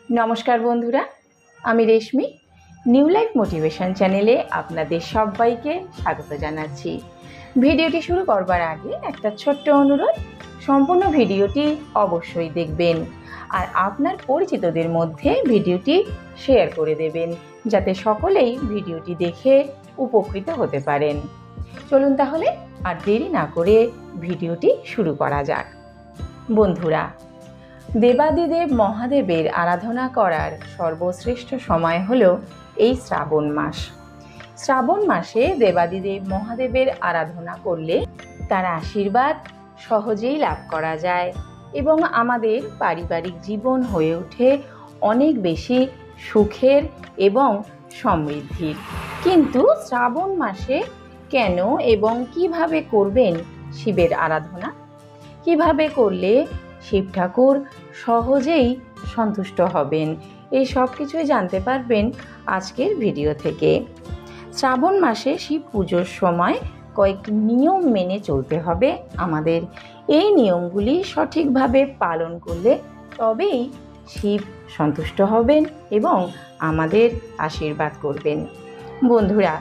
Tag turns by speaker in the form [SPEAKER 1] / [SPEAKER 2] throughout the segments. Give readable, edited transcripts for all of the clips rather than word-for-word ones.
[SPEAKER 1] নমস্কার বন্ধুরা, আমি রেশমি। নিউ লাইফ মোটিভেশন চ্যানেলে আপনাদের সবাইকে স্বাগত জানাচ্ছি। ভিডিওটি শুরু করবার আগে একটা ছোট্ট অনুরোধ, সম্পূর্ণ ভিডিওটি অবশ্যই দেখবেন আর আপনার পরিচিতদের মধ্যে ভিডিওটি শেয়ার করে দেবেন, যাতে সকলেই ভিডিওটি দেখে উপকৃত হতে পারেন। চলুন তাহলে আর দেরি না করে ভিডিওটি শুরু করা যাক। বন্ধুরা, দেবাদিদেব মহাদেবের আরাধনা করার সর্বশ্রেষ্ঠ সময় হল এই শ্রাবণ মাস। শ্রাবণ মাসে দেবাদিদেব মহাদেবের আরাধনা করলে তার আশীর্বাদ সহজেই লাভ করা যায় এবং আমাদের পারিবারিক জীবন হয়ে ওঠে অনেক বেশি সুখের এবং সমৃদ্ধির। কিন্তু শ্রাবণ মাসে কেন এবং কিভাবে করবেন শিবের আরাধনা, কিভাবে করলে শিব ঠাকুর সহজেই সন্তুষ্ট হবেন, এই সব কিছুই জানতে পারবেন আজকের ভিডিও থেকে। শ্রাবণ মাসে শিব পুজোর সময় কয়েকটি নিয়ম মেনে চলতে হবে আমাদের। এই নিয়মগুলি সঠিকভাবে পালন করলে তবেই শিব সন্তুষ্ট হবেন এবং আমাদের আশীর্বাদ করবেন। বন্ধুরা,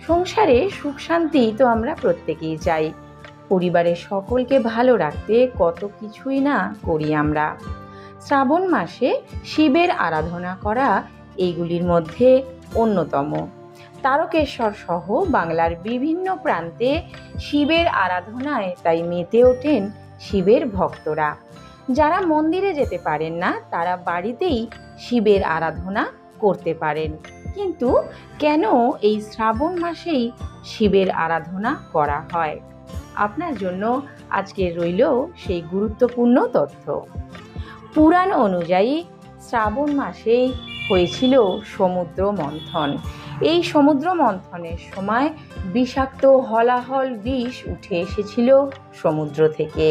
[SPEAKER 1] সংসারে সুখ শান্তি তো আমরা প্রত্যেকেই চাই। পরিবারের সকলকে ভালো রাখতে কত কিছুই না করি আমরা। শ্রাবণ মাসে শিবের আরাধনা করা এইগুলির মধ্যে অন্যতম। তারকেশ্বর সহ বাংলার বিভিন্ন প্রান্তে শিবের আরাধনায় তাই মেতে ওঠেন শিবের ভক্তরা। যারা মন্দিরে যেতে পারেন না তারা বাড়িতেই শিবের আরাধনা করতে পারেন। কিন্তু কেন এই শ্রাবণ মাসেই শিবের আরাধনা করা হয়, আপনার জন্য আজকে রইল সেই গুরুত্বপূর্ণ তথ্য। পুরাণ অনুযায়ী শ্রাবণ মাসেই হয়েছিল সমুদ্র মন্থন। এই সমুদ্র মন্থনের সময় বিষাক্ত হলাহল বিষ উঠে এসেছিল সমুদ্র থেকে।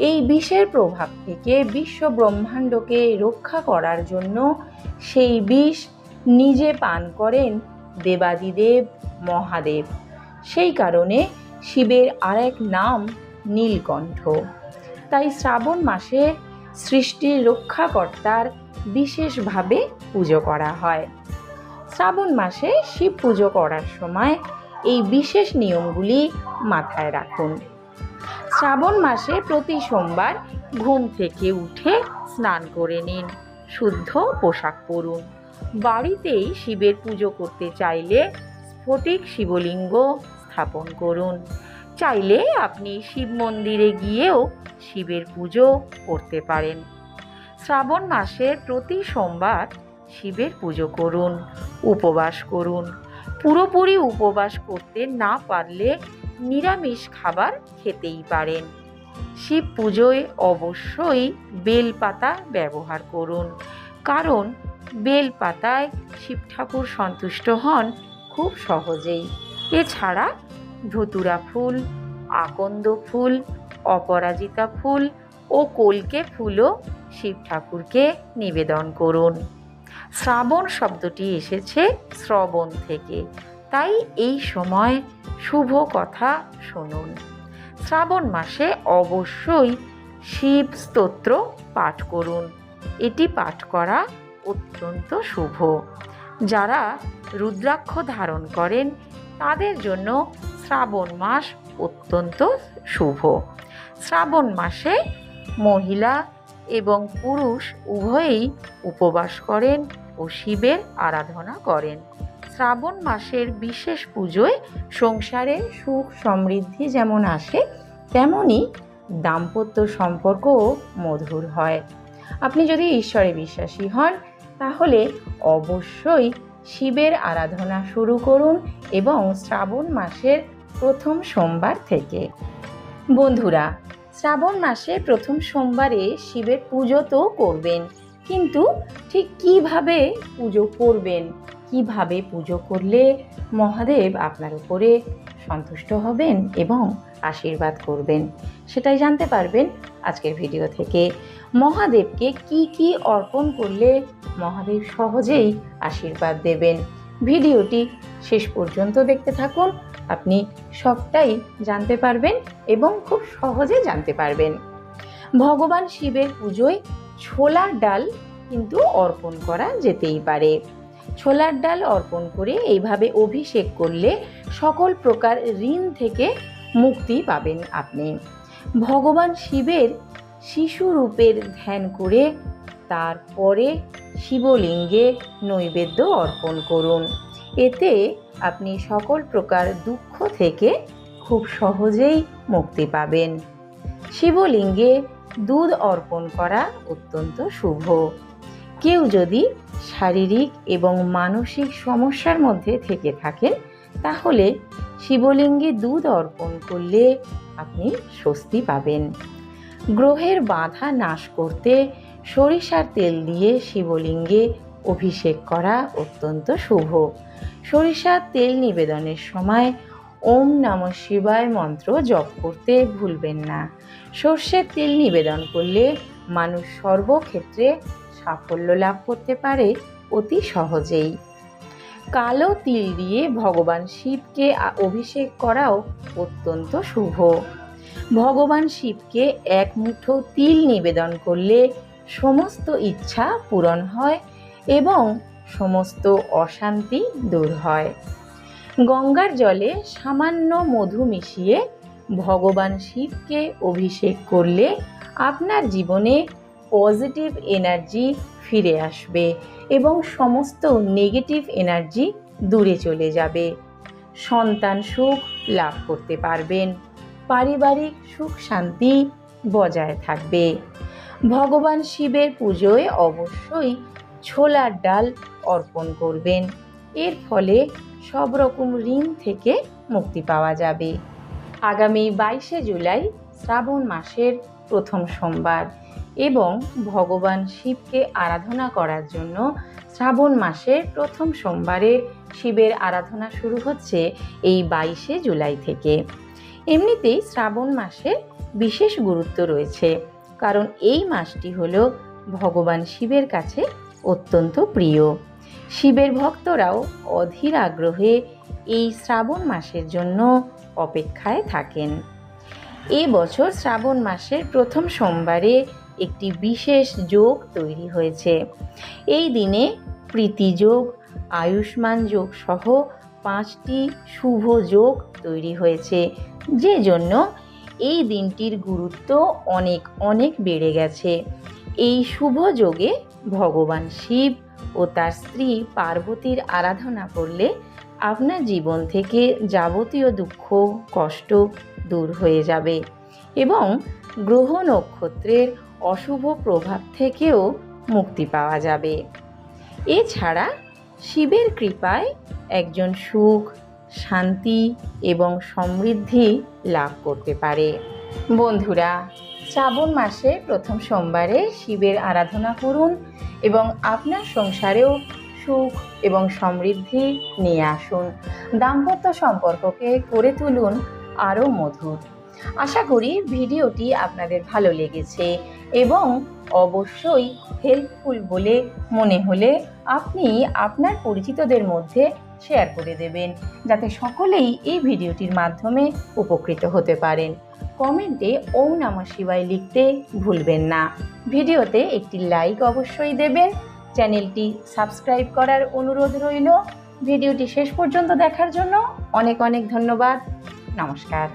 [SPEAKER 1] এই বিষের প্রভাব থেকে বিশ্ব ব্রহ্মাণ্ডকে রক্ষা করার জন্য সেই বিষ নিজে পান করেন দেবাদিদেব মহাদেব। সেই কারণে শিবের আরেক নাম নীলকণ্ঠ। তাই শ্রাবণ মাসে সৃষ্টির রক্ষাকর্তার বিশেষভাবে পুজো করা হয়। শ্রাবণ মাসে শিব পুজো করার সময় এই বিশেষ নিয়মগুলি মাথায় রাখুন। শ্রাবণ মাসে প্রতি সোমবার ঘুম থেকে উঠে স্নান করে নিন, শুদ্ধ পোশাক পরুন। বাড়িতেই শিবের পুজো করতে চাইলে স্ফটিক শিবলিঙ্গ স্থাপন করুন। চাইলে আপনি শিব মন্দিরে গিয়েও শিবের পুজো করতে পারেন। শ্রাবণ মাসের প্রতি সোমবার শিবের পুজো করুন, উপবাস করুন। পুরোপুরি উপবাস করতে না পারলে নিরামিষ খাবার খেতেই পারেন। শিব পুজোয় অবশ্যই বেলপাতা ব্যবহার করুন, কারণ বেলপাতায় শিব ঠাকুর সন্তুষ্ট হন খুব সহজেই। এছাড়া ধুতুরা ফুল, আকন্দ ফুল, অপরাজিতা ফুল ও কলকে ফুলও শিব ঠাকুরকে নিবেদন করুন। শ্রাবণ শব্দটি এসেছে শ্রবণ থেকে, তাই এই সময় শুভ কথা শুনুন। শ্রাবণ মাসে অবশ্যই শিব স্তোত্র পাঠ করুন। এটি পাঠ করা অত্যন্ত শুভ। যারা রুদ্রাক্ষ ধারণ করেন তাদের জন্য শ্রাবণ মাস অত্যন্ত শুভ। শ্রাবণ মাসে মহিলা এবং পুরুষ উভয়েই উপবাস করেন ও শিবের আরাধনা করেন। শ্রাবণ মাসের বিশেষ পুজোয় সংসারে সুখ সমৃদ্ধি যেমন আসে, তেমনি দাম্পত্য সম্পর্কও মধুর হয়। আপনি যদি ঈশ্বরে বিশ্বাসী হন তাহলে অবশ্যই শিবের আরাধনা শুরু করুন এবং শ্রাবণ মাসের প্রথম সোমবার থেকে। বন্ধুরা, শ্রাবণ মাসে প্রথম সোমবারে শিবের পুজো তো করবেন, কিন্তু ঠিক কিভাবে পুজো করবেন, কিভাবে পুজো করলে মহাদেব আপনার উপরে সন্তুষ্ট হবেন এবং আশীর্বাদ করবেন, সেটাই জানতে পারবেন আজকের ভিডিও থেকে। মহাদেবকে কি কি অর্পণ করলে মহাদেব সহজেই আশীর্বাদ দেবেন, ভিডিওটি শেষ পর্যন্ত দেখতে থাকুন। আপনি সবটাই জানতে পারবেন এবং খুব সহজে জানতে পারবেন। ভগবান শিবের পুজোয় ছোলার ডাল কিন্তু অর্পণ করা যেতেই পারে। ছোলার ডাল অর্পণ করে এইভাবে অভিষেক করলে সকল প্রকার ঋণ থেকে মুক্তি পাবেন আপনি। ভগবান শিবের শিশু রূপের ধ্যান করে তারপরে শিবলিঙ্গে নৈবেদ্য অর্পণ করুন। এতে আপনি সকল প্রকার দুঃখ থেকে খুব সহজেই মুক্তি পাবেন। শিবলিঙ্গে দুধ অর্পণ করা অত্যন্ত শুভ। কেউ যদি শারীরিক এবং মানসিক সমস্যার মধ্যে থেকে থাকেন তাহলে শিবলিঙ্গে দুধ অর্পণ করলে আপনি স্বস্তি পাবেন। গ্রহের বাধা নাশ করতে সরিষার তেল দিয়ে শিবলিঙ্গে অভিষেক করা অত্যন্ত শুভ। সরিষার তেল নিবেদনের সময় ওম নমঃ শিবায় মন্ত্র জপ করতে ভুলবেন না। সর্ষের তেল নিবেদন করলে মানুষ সর্বক্ষেত্রে সাফল্য লাভ করতে পারে অতি সহজেই। কালো তিল দিয়ে ভগবান শিবকে অভিষেক করাও অত্যন্ত শুভ। ভগবান শিবকে এক মুঠো তিল নিবেদন করলে সমস্ত ইচ্ছা পূরণ হয় এবং সমস্ত অশান্তি দূর হয়। গঙ্গার জলে সামান্য মধু মিশিয়ে ভগবান শিবকে অভিষেক করলে আপনার জীবনে পজিটিভ এনার্জি ফিরে আসবে এবং সমস্ত নেগেটিভ এনার্জি দূরে চলে যাবে। সন্তান সুখ লাভ করতে পারবেন। পারিবারিক সুখ শান্তি বজায় থাকবে। ভগবান শিবের পুজোয় অবশ্যই ছোলার ডাল অর্পণ করবেন। এর ফলে সব রকম ঋণ থেকে মুক্তি পাওয়া যাবে। আগামী 22শে জুলাই শ্রাবণ মাসের প্রথম সোমবার এবং ভগবান শিবকে আরাধনা করার জন্য শ্রাবণ মাসের প্রথম সোমবারে শিবের আরাধনা শুরু হচ্ছে এই 22শে জুলাই থেকে। এমনিতেই শ্রাবণ মাসে বিশেষ গুরুত্ব রয়েছে, কারণ এই মাসটি হলো ভগবান শিবের কাছে অত্যন্ত প্রিয়। শিবের ভক্তরাও অধীর আগ্রহে এই শ্রাবণ মাসের জন্য অপেক্ষায় থাকেন। এ বছর শ্রাবণ মাসের প্রথম সোমবারে একটি বিশেষ যোগ তৈরি হয়েছে। এই দিনে প্রীতি যোগ, আয়ুষ্মান যোগ সহ 5টি শুভ যোগ তৈরি হয়েছে, যে জন্য এই দিনটির গুরুত্ব অনেক অনেক বেড়ে গেছে। এই শুভ যোগে ভগবান শিব ও তার স্ত্রী পার্বতীর আরাধনা করলে আপনার জীবন থেকে যাবতীয় দুঃখ কষ্ট দূর হয়ে যাবে এবং গ্রহ নক্ষত্রের অশুভ প্রভাব থেকেও মুক্তি পাওয়া যাবে। এছাড়া শিবের কৃপায় একজন সুখ শান্তি এবং সমৃদ্ধি লাভ করতে পারে। বন্ধুরা, শ্রাবণ মাসে প্রথম সোমবারে শিবের আরাধনা করুন এবং আপনার সংসারেও সুখ এবং সমৃদ্ধি নিয়ে আসুন। দাম্পত্য সম্পর্ককে করে তুলুন আরও মধুর। আশা করি ভিডিওটি আপনাদের ভালো লেগেছে এবং অবশ্যই হেল্পফুল বলে মনে হলে আপনি আপনার পরিচিতদের মধ্যে শেয়ার করে দেবেন, যাতে সকলেই এই ভিডিওটির মাধ্যমে উপকৃত হতে পারেন। কমেন্টে ওম নমঃ শিবায় লিখতে ভুলবেন না। ভিডিওতে একটি লাইক অবশ্যই দেবেন। চ্যানেলটি সাবস্ক্রাইব করার অনুরোধ রইল। ভিডিওটি শেষ পর্যন্ত দেখার জন্য অনেক অনেক ধন্যবাদ। নমস্কার।